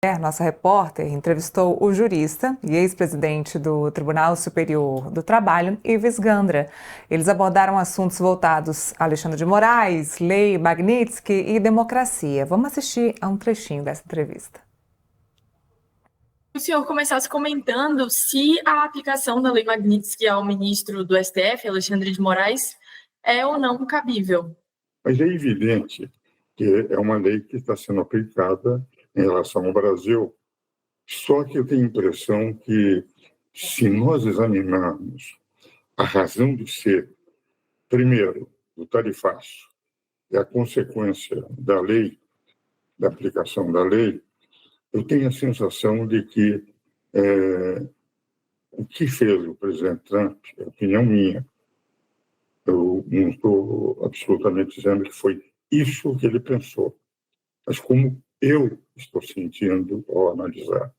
Nossa repórter entrevistou o jurista e ex-presidente do Tribunal Superior do Trabalho, Ives Gandra. Eles abordaram assuntos voltados a Alexandre de Moraes, Lei Magnitsky e democracia. Vamos assistir a um trechinho dessa entrevista. O senhor começasse comentando se a aplicação da Lei Magnitsky ao ministro do STF, Alexandre de Moraes, é ou não cabível. Mas é evidente que é uma lei que está sendo aplicada em relação ao Brasil, só que eu tenho a impressão que, se nós examinarmos a razão de ser, primeiro, do tarifaço e a consequência da lei, da aplicação da lei, eu tenho a sensação de que o que fez o presidente Trump, é opinião minha, eu não estou absolutamente dizendo que foi isso que ele pensou, mas como eu estou sentindo ao analisar.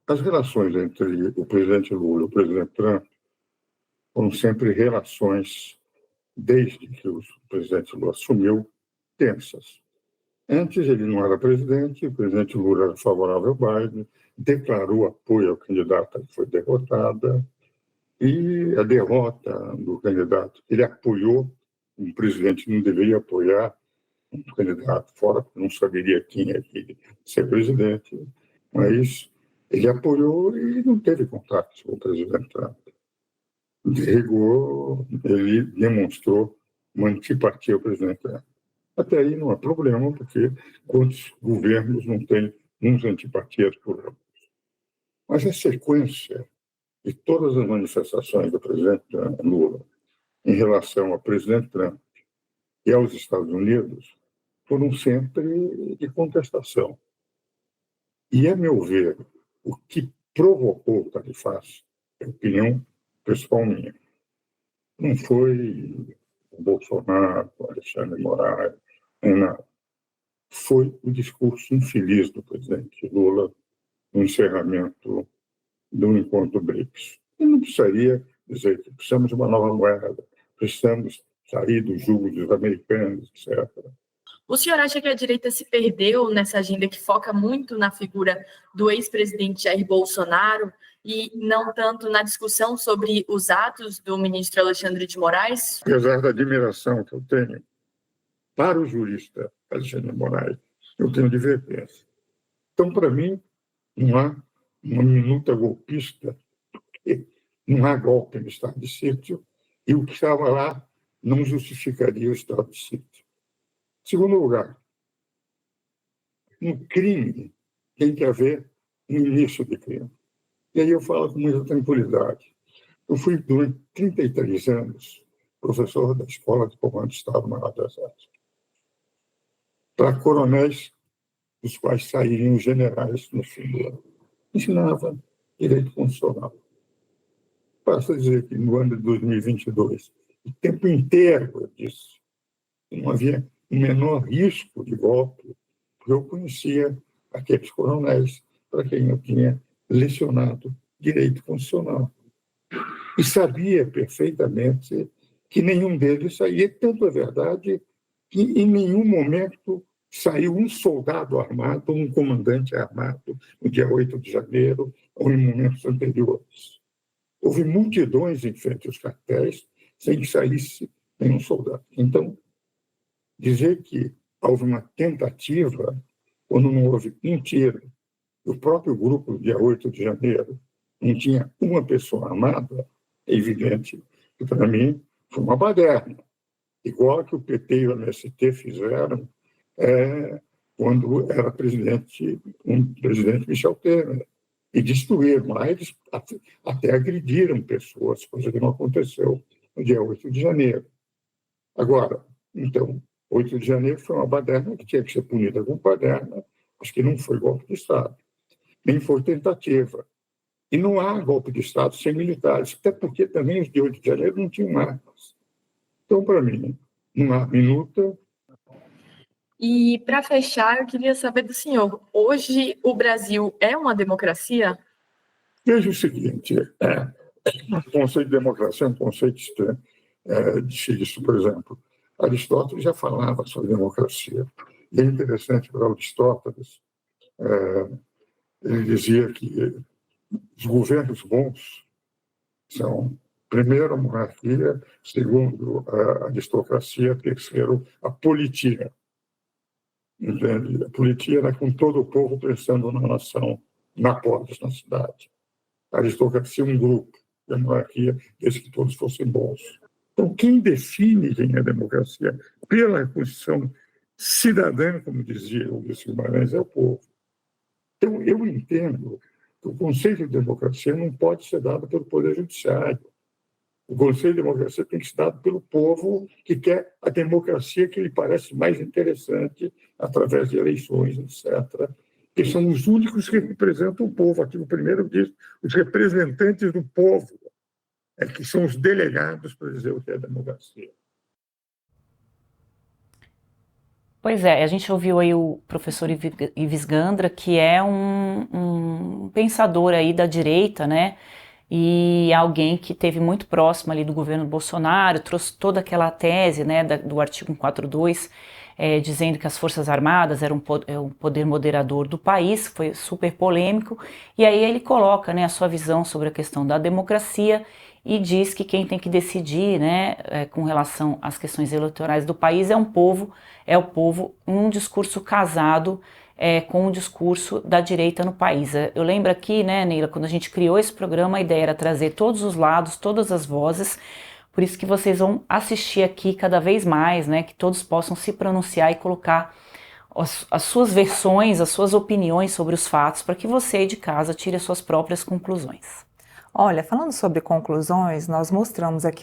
As relações entre o presidente Lula e o presidente Trump foram sempre relações, desde que o presidente Lula assumiu, tensas. Antes ele não era presidente, o presidente Lula era favorável ao Biden, declarou apoio ao candidato que foi derrotada, e a derrota do candidato, ele apoiou, o presidente não deveria apoiar um candidato fora, porque não saberia quem é que ia ser presidente, mas ele apoiou e não teve contato com o presidente Trump. Ele demonstrou uma antipatia ao presidente Trump. Até aí não há problema, porque quantos governos não têm uns antipatias por outros. Mas a sequência de todas as manifestações do presidente Lula em relação ao presidente Trump e aos Estados Unidos foram sempre de contestação. E, a meu ver, o que provocou o tarifaço, é a opinião pessoal minha, não foi o Bolsonaro, o Alexandre de Moraes, nem nada. Foi o discurso infeliz do presidente Lula no encerramento do encontro BRICS. E não precisaria dizer que precisamos de uma nova moeda, precisamos sair do jugo dos americanos, etc. O senhor acha que a direita se perdeu nessa agenda que foca muito na figura do ex-presidente Jair Bolsonaro e não tanto na discussão sobre os atos do ministro Alexandre de Moraes? Apesar da admiração que eu tenho para o jurista Alexandre de Moraes, eu tenho divergência. Então, para mim, não há uma minuta golpista, porque não há golpe no estado de sítio, e o que estava lá não justificaria o estado de sítio. Segundo lugar, um crime tem que haver um início de crime. E aí eu falo com muita tranquilidade. Eu fui, durante 33 anos, professor da Escola de Comando de Estado-Maior do Exército, para coronéis, dos quais saíram generais no fim do ano. Ensinava direito constitucional. Basta dizer que no ano de 2022, o tempo inteiro eu disse que não havia o menor risco de golpe, porque eu conhecia aqueles coronéis para quem eu tinha lecionado direito constitucional. E sabia perfeitamente que nenhum deles saía. Tanto é verdade que em nenhum momento saiu um soldado armado, um comandante armado, no dia 8 de janeiro ou em momentos anteriores. Houve multidões em frente aos quartéis sem que saísse nenhum soldado. Então, dizer que houve uma tentativa, quando não houve um tiro, o próprio grupo do dia 8 de janeiro não tinha uma pessoa armada, é evidente que, para mim, foi uma baderna. Igual que o PT e o MST fizeram quando era presidente Michel Temer. E destruíram, mas eles até agrediram pessoas, coisa que não aconteceu no dia 8 de janeiro. Agora, então, 8 de janeiro foi uma baderna que tinha que ser punida com baderna, acho que não foi golpe de Estado, nem foi tentativa. E não há golpe de Estado sem militares, até porque também os de 8 de janeiro não tinham armas. Então, para mim, não há minuta. E, para fechar, eu queria saber do senhor, hoje o Brasil é uma democracia? Veja o seguinte, o conceito de democracia é um conceito difícil. Por exemplo, Aristóteles já falava sobre democracia. E é interessante para Aristóteles Ele dizia que os governos bons são, primeiro, a monarquia, segundo, a aristocracia, terceiro, a politia. Entende? A politia era com todo o povo pensando na nação, na polis, na cidade. A aristocracia, um grupo, e a monarquia, desde que todos fossem bons. Então, quem define quem é a democracia pela Constituição cidadã, como dizia o Ulisses Guimarães, é o povo. Então, eu entendo que o conceito de democracia não pode ser dado pelo Poder Judiciário. O conceito de democracia tem que ser dado pelo povo que quer a democracia que lhe parece mais interessante através de eleições, etc., que são os únicos que representam o povo. Artigo 1º diz, os representantes do povo, que são os delegados para dizer o que é democracia. Pois é, a gente ouviu aí o professor Ives Gandra, que é um pensador aí da direita, né? E alguém que esteve muito próximo ali do governo Bolsonaro, trouxe toda aquela tese, né, do artigo 142, dizendo que as Forças Armadas eram um poder moderador do país, foi super polêmico, e aí ele coloca, né, a sua visão sobre a questão da democracia e diz que quem tem que decidir, né, com relação às questões eleitorais do país é o povo, um discurso casado com o discurso da direita no país. Eu lembro aqui, né, Neila, quando a gente criou esse programa, a ideia era trazer todos os lados, todas as vozes, por isso que vocês vão assistir aqui cada vez mais, né, que todos possam se pronunciar e colocar as suas versões, as suas opiniões sobre os fatos, para que você de casa tire as suas próprias conclusões. Olha, falando sobre conclusões, nós mostramos aqui